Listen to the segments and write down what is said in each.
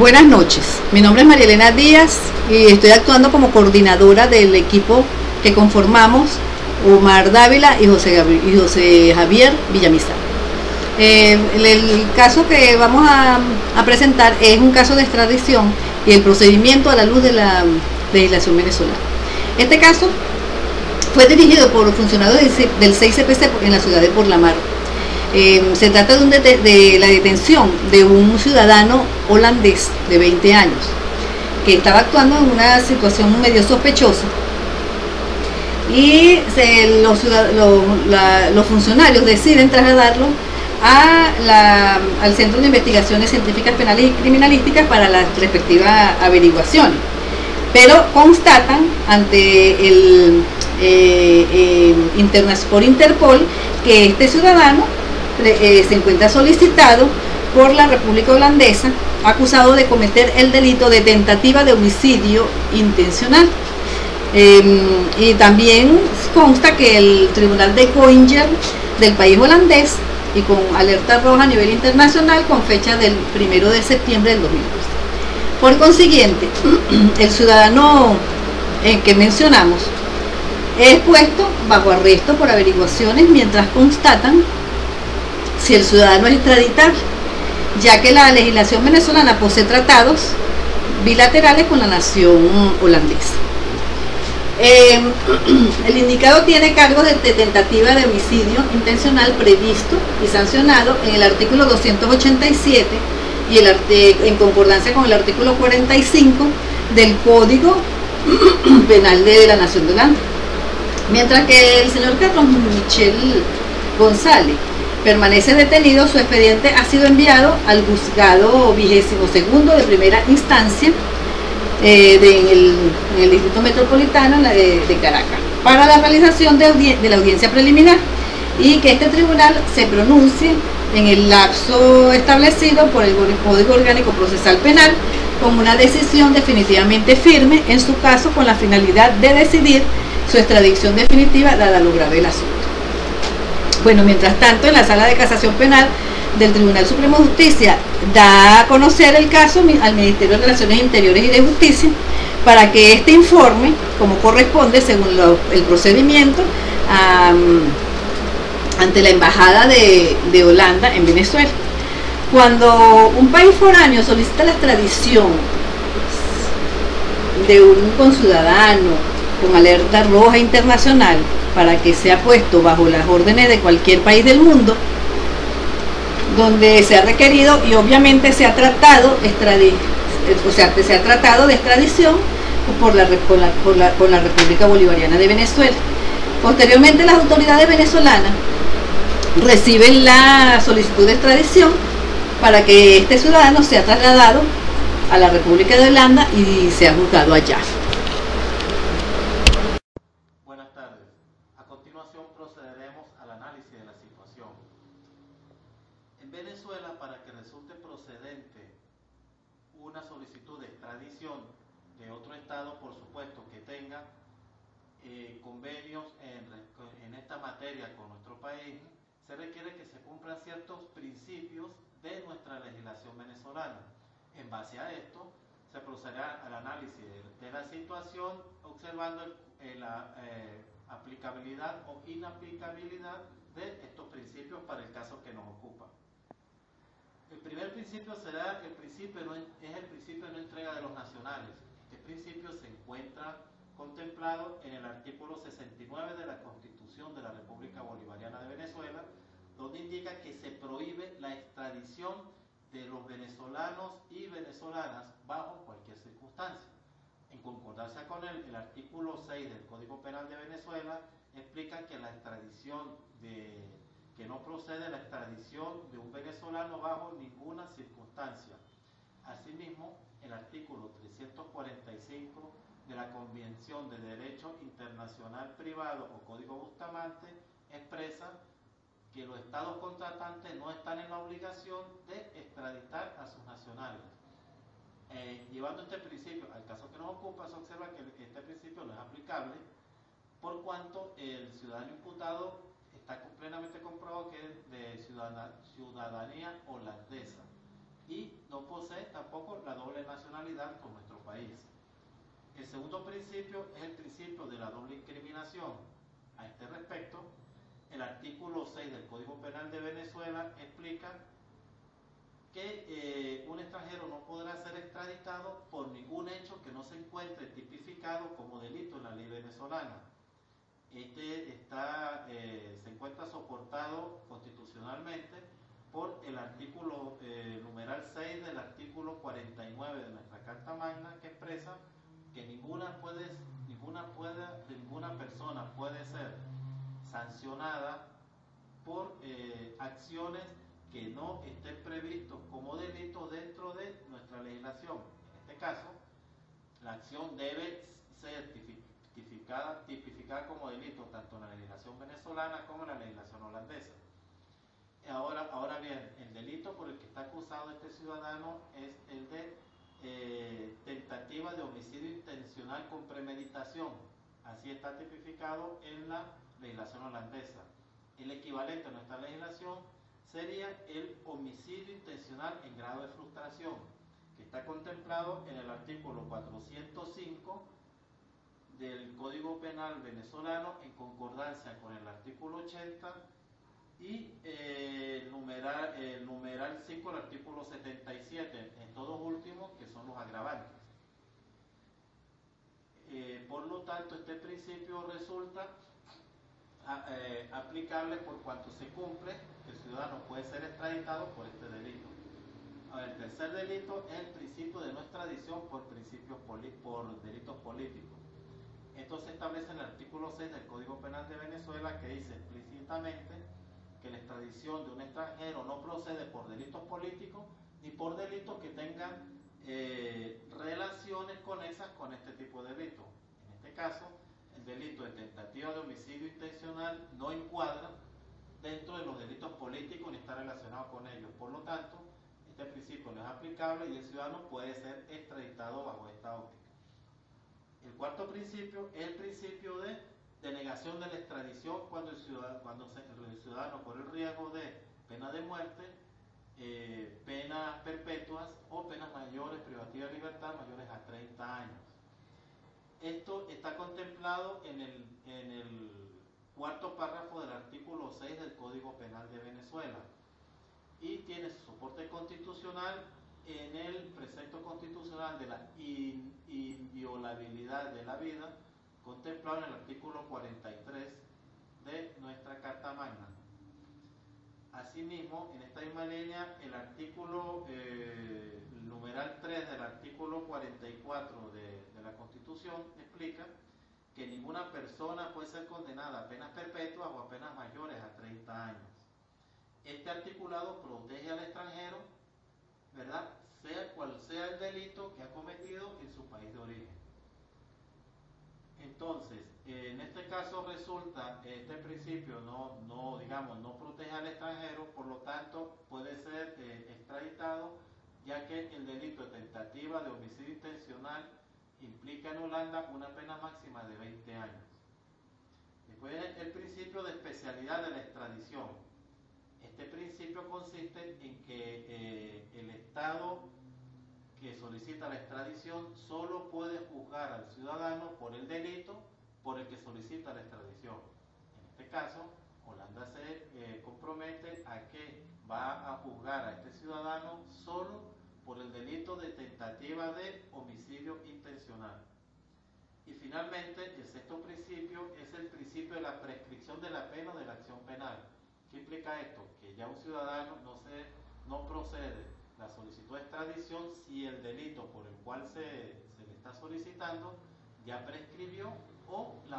Buenas noches, mi nombre es María Elena Díaz y estoy actuando como coordinadora del equipo que conformamos Omar Dávila y José Javier Villamizar. El caso que vamos a presentar es un caso de extradición y el procedimiento a la luz de la legislación venezolana. Este caso fue dirigido por funcionarios del 6CPC en la ciudad de Porlamar. Se trata de la detención de un ciudadano holandés de 20 años que estaba actuando en una situación medio sospechosa y los funcionarios deciden trasladarlo al Centro de Investigaciones Científicas Penales y Criminalísticas para las respectivas averiguaciones, pero constatan ante por Interpol que este ciudadano se encuentra solicitado por la República Holandesa, acusado de cometer el delito de tentativa de homicidio intencional. Y también consta que el Tribunal de Koninger del país holandés, y con alerta roja a nivel internacional, con fecha del 1 de septiembre del 2012. Por consiguiente, el ciudadano que mencionamos es puesto bajo arresto por averiguaciones mientras constatan si el ciudadano es extraditable, ya que la legislación venezolana posee tratados bilaterales con la nación holandesa. El indicado tiene cargos de tentativa de homicidio intencional previsto y sancionado en el artículo 287 y en concordancia con el artículo 45 del Código Penal de la Nación de Holanda. Mientras que el señor Carlos Michel González permanece detenido, su expediente ha sido enviado al juzgado 22º de primera instancia en el Distrito Metropolitano de Caracas para la realización de la audiencia preliminar, y que este tribunal se pronuncie en el lapso establecido por el Código Orgánico Procesal Penal como una decisión definitivamente firme en su caso, con la finalidad de decidir su extradición definitiva dada lo grave del asunto. Bueno, mientras tanto, en la Sala de Casación Penal del Tribunal Supremo de Justicia da a conocer el caso al Ministerio de Relaciones Interiores y de Justicia para que éste informe, como corresponde según el procedimiento, ante la Embajada de Holanda en Venezuela. Cuando un país foráneo solicita la extradición de un conciudadano con alerta roja internacional para que sea puesto bajo las órdenes de cualquier país del mundo donde se ha requerido, y obviamente se ha tratado de extradición por la República Bolivariana de Venezuela. Posteriormente, las autoridades venezolanas reciben la solicitud de extradición para que este ciudadano sea trasladado a la República de Holanda y sea juzgado allá. Buenas tardes. A continuación procederemos al análisis de la situación. En Venezuela, para que resulte procedente una solicitud de extradición de otro estado, por supuesto que tenga convenios en esta materia con nuestro país, se requiere que se cumplan ciertos principios de nuestra legislación venezolana. En base a esto, se procederá al análisis de la situación, observando la aplicabilidad o inaplicabilidad de estos principios para el caso que nos ocupa. El primer principio será el principio de no entrega de los nacionales. Este principio se encuentra contemplado en el artículo 69 de la Constitución de la República Bolivariana de Venezuela, donde indica que se prohíbe la extradición de los venezolanos y venezolanas bajo cualquier circunstancia. En concordancia con el artículo 6 del Código Penal de Venezuela explica que la extradición que no procede la extradición de un venezolano bajo ninguna circunstancia. Asimismo, el artículo 345 de la Convención de Derecho Internacional Privado o Código Bustamante expresa que los estados contratantes no están en la obligación de extraditar a sus nacionales. Llevando este principio al caso que nos ocupa, se observa que este principio no es aplicable, por cuanto el ciudadano imputado está plenamente comprobado que es de ciudadanía holandesa y no posee tampoco la doble nacionalidad con nuestro país. El segundo principio es el principio de la doble incriminación. A este respecto, el artículo 6 del Código Penal de Venezuela explica que un extranjero no podrá ser extraditado por ningún hecho que no se encuentre tipificado como delito en la ley venezolana. Este se encuentra soportado constitucionalmente por el artículo numeral 6 del artículo 49 de nuestra Carta Magna, que expresa que ninguna persona puede ser sancionada por acciones que no estén previstos como delito dentro de nuestra legislación. En este caso, la acción debe ser tipificada como delito tanto en la legislación venezolana como en la legislación holandesa. Ahora bien, el delito por el que está acusado este ciudadano es el de tentativa de homicidio intencional con premeditación. Así está tipificado en la legislación holandesa. El equivalente a nuestra legislación sería el homicidio intencional en grado de frustración, que está contemplado en el artículo 405 del Código Penal venezolano en concordancia con el artículo 80 y el numeral 5 del artículo 77, en todos últimos, que son los agravantes. Por lo tanto, este principio resulta aplicable por cuanto se cumple que el ciudadano puede ser extraditado por este delito. Ahora, el tercer delito es el principio de no extradición por delitos políticos. Esto se establece en el artículo 6 del Código Penal de Venezuela, que dice explícitamente que la extradición de un extranjero no procede por delitos políticos ni por delitos que tengan relaciones conexas con este tipo de delitos. En este caso, el delito de tentativa de homicidio intencional no encuadra dentro de los delitos políticos ni está relacionado con ellos. Por lo tanto, este principio no es aplicable y el ciudadano puede ser extraditado bajo esta óptica. El cuarto principio es el principio de denegación de la extradición cuando el ciudadano corre el riesgo de pena de muerte, penas perpetuas o penas mayores, privativas de libertad, mayores a 30 años. Esto está contemplado en el cuarto párrafo del artículo 6 del Código Penal de Venezuela y tiene su soporte constitucional en el precepto constitucional de la inviolabilidad de la vida, contemplado en el artículo 43 de nuestra Carta Magna. Asimismo, en esta misma línea, el artículo numeral 3 del artículo 44 de la Constitución explica que ninguna persona puede ser condenada a penas perpetuas o a penas mayores a 30 años. Este articulado protege al extranjero, ¿verdad?, sea cual sea el delito que ha cometido en su país de origen. Entonces, en este caso resulta este principio no protege al extranjero, por lo tanto puede ser extraditado, ya que el delito de tentativa de homicidio intencional implica en Holanda una pena máxima de 20 años. Después, el principio de especialidad de la extradición. Este principio consiste en que el Estado que solicita la extradición solo puede juzgar al ciudadano por el delito por el que solicita la extradición. En este caso, Holanda se compromete a que va a juzgar a este ciudadano solo por el delito de tentativa de homicidio intencional. Y finalmente, el sexto principio es el principio de la prescripción de la pena o de la acción penal. ¿Qué implica esto? Que ya un ciudadano no procede la solicitud de extradición si el delito por el cual se le está solicitando ya prescribió o la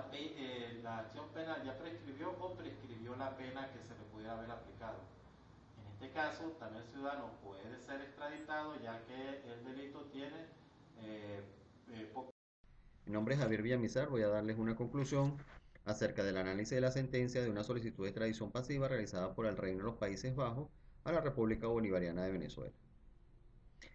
acción penal ya prescribió o prescribió la pena que se le pudiera haber aplicado. En este caso, también el ciudadano puede ser extraditado ya que el delito tiene poco. Mi nombre es Javier Villamizar, voy a darles una conclusión acerca del análisis de la sentencia de una solicitud de extradición pasiva realizada por el Reino de los Países Bajos a la República Bolivariana de Venezuela.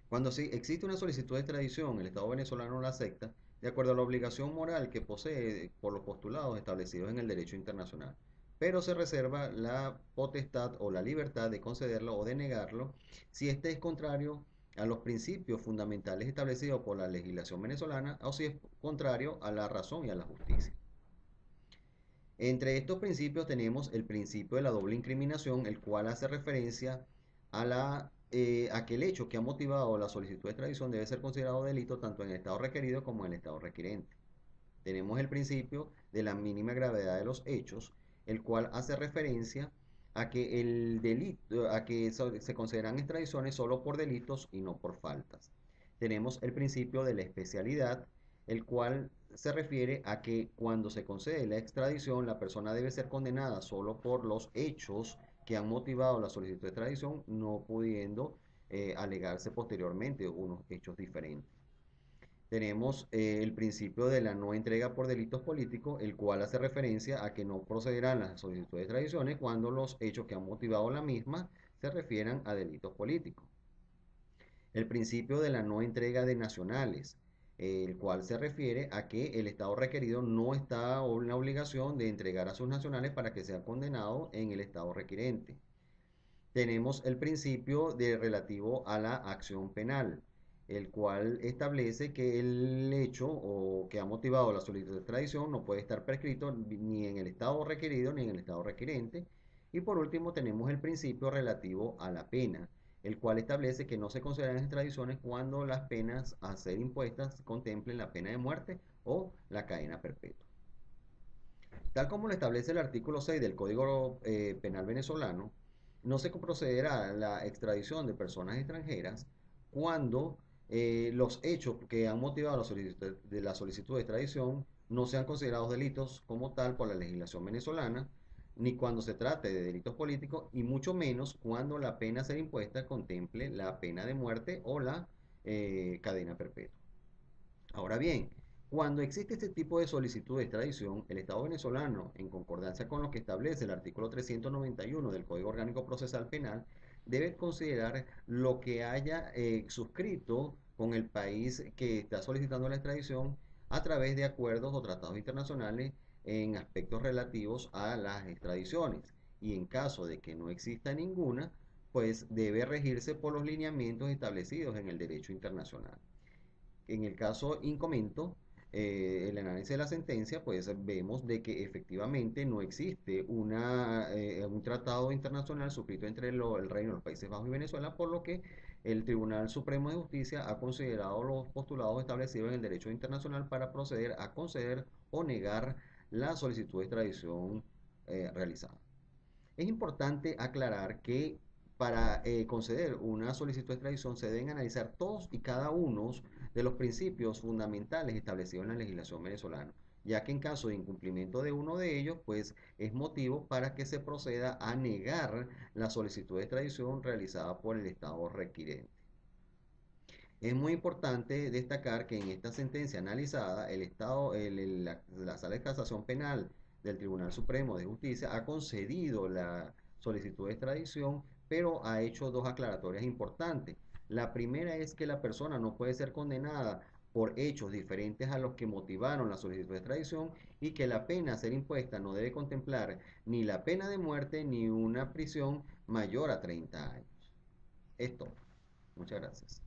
Cuando existe una solicitud de extradición, el Estado venezolano la acepta de acuerdo a la obligación moral que posee por los postulados establecidos en el derecho internacional, pero se reserva la potestad o la libertad de concederlo o de negarlo si este es contrario a los principios fundamentales establecidos por la legislación venezolana o si es contrario a la razón y a la justicia. Entre estos principios tenemos el principio de la doble incriminación, el cual hace referencia a que el hecho que ha motivado la solicitud de extradición debe ser considerado delito tanto en el estado requerido como en el estado requirente. Tenemos el principio de la mínima gravedad de los hechos, el cual hace referencia a que el delito, a que se consideran extradiciones solo por delitos y no por faltas. Tenemos el principio de la especialidad, el cual se refiere a que cuando se concede la extradición, la persona debe ser condenada solo por los hechos que han motivado la solicitud de extradición, no pudiendo alegarse posteriormente unos hechos diferentes. Tenemos el principio de la no entrega por delitos políticos, el cual hace referencia a que no procederán las solicitudes de extradiciones cuando los hechos que han motivado la misma se refieran a delitos políticos. El principio de la no entrega de nacionales, el cual se refiere a que el Estado requerido no está en la obligación de entregar a sus nacionales para que sean condenados en el Estado requirente. Tenemos el principio relativo a la acción penal, el cual establece que el hecho o que ha motivado la solicitud de extradición no puede estar prescrito ni en el estado requerido ni en el estado requirente. Y por último tenemos el principio relativo a la pena, el cual establece que no se consideran extradiciones cuando las penas a ser impuestas contemplen la pena de muerte o la cadena perpetua. Tal como lo establece el artículo 6 del Código Penal venezolano, no se procederá a la extradición de personas extranjeras cuando los hechos que han motivado la solicitud de extradición no sean considerados delitos como tal por la legislación venezolana, ni cuando se trate de delitos políticos, y mucho menos cuando la pena a ser impuesta contemple la pena de muerte o la cadena perpetua. Ahora bien, cuando existe este tipo de solicitud de extradición, el Estado venezolano, en concordancia con lo que establece el artículo 391 del Código Orgánico Procesal Penal, debe considerar lo que haya suscrito con el país que está solicitando la extradición a través de acuerdos o tratados internacionales en aspectos relativos a las extradiciones. Y en caso de que no exista ninguna, pues debe regirse por los lineamientos establecidos en el derecho internacional. En el caso incomento, el análisis de la sentencia, pues vemos de que efectivamente no existe un tratado internacional suscrito entre el Reino de los Países Bajos y Venezuela, por lo que el Tribunal Supremo de Justicia ha considerado los postulados establecidos en el derecho internacional para proceder a conceder o negar la solicitud de extradición realizada. Es importante aclarar que para conceder una solicitud de extradición se deben analizar todos y cada uno de los principios fundamentales establecidos en la legislación venezolana, ya que en caso de incumplimiento de uno de ellos, pues es motivo para que se proceda a negar la solicitud de extradición realizada por el Estado requirente. Es muy importante destacar que en esta sentencia analizada, la Sala de Casación Penal del Tribunal Supremo de Justicia ha concedido la solicitud de extradición, pero ha hecho dos aclaratorias importantes. La primera es que la persona no puede ser condenada por hechos diferentes a los que motivaron la solicitud de extradición y que la pena a ser impuesta no debe contemplar ni la pena de muerte ni una prisión mayor a 30 años. Es todo. Muchas gracias.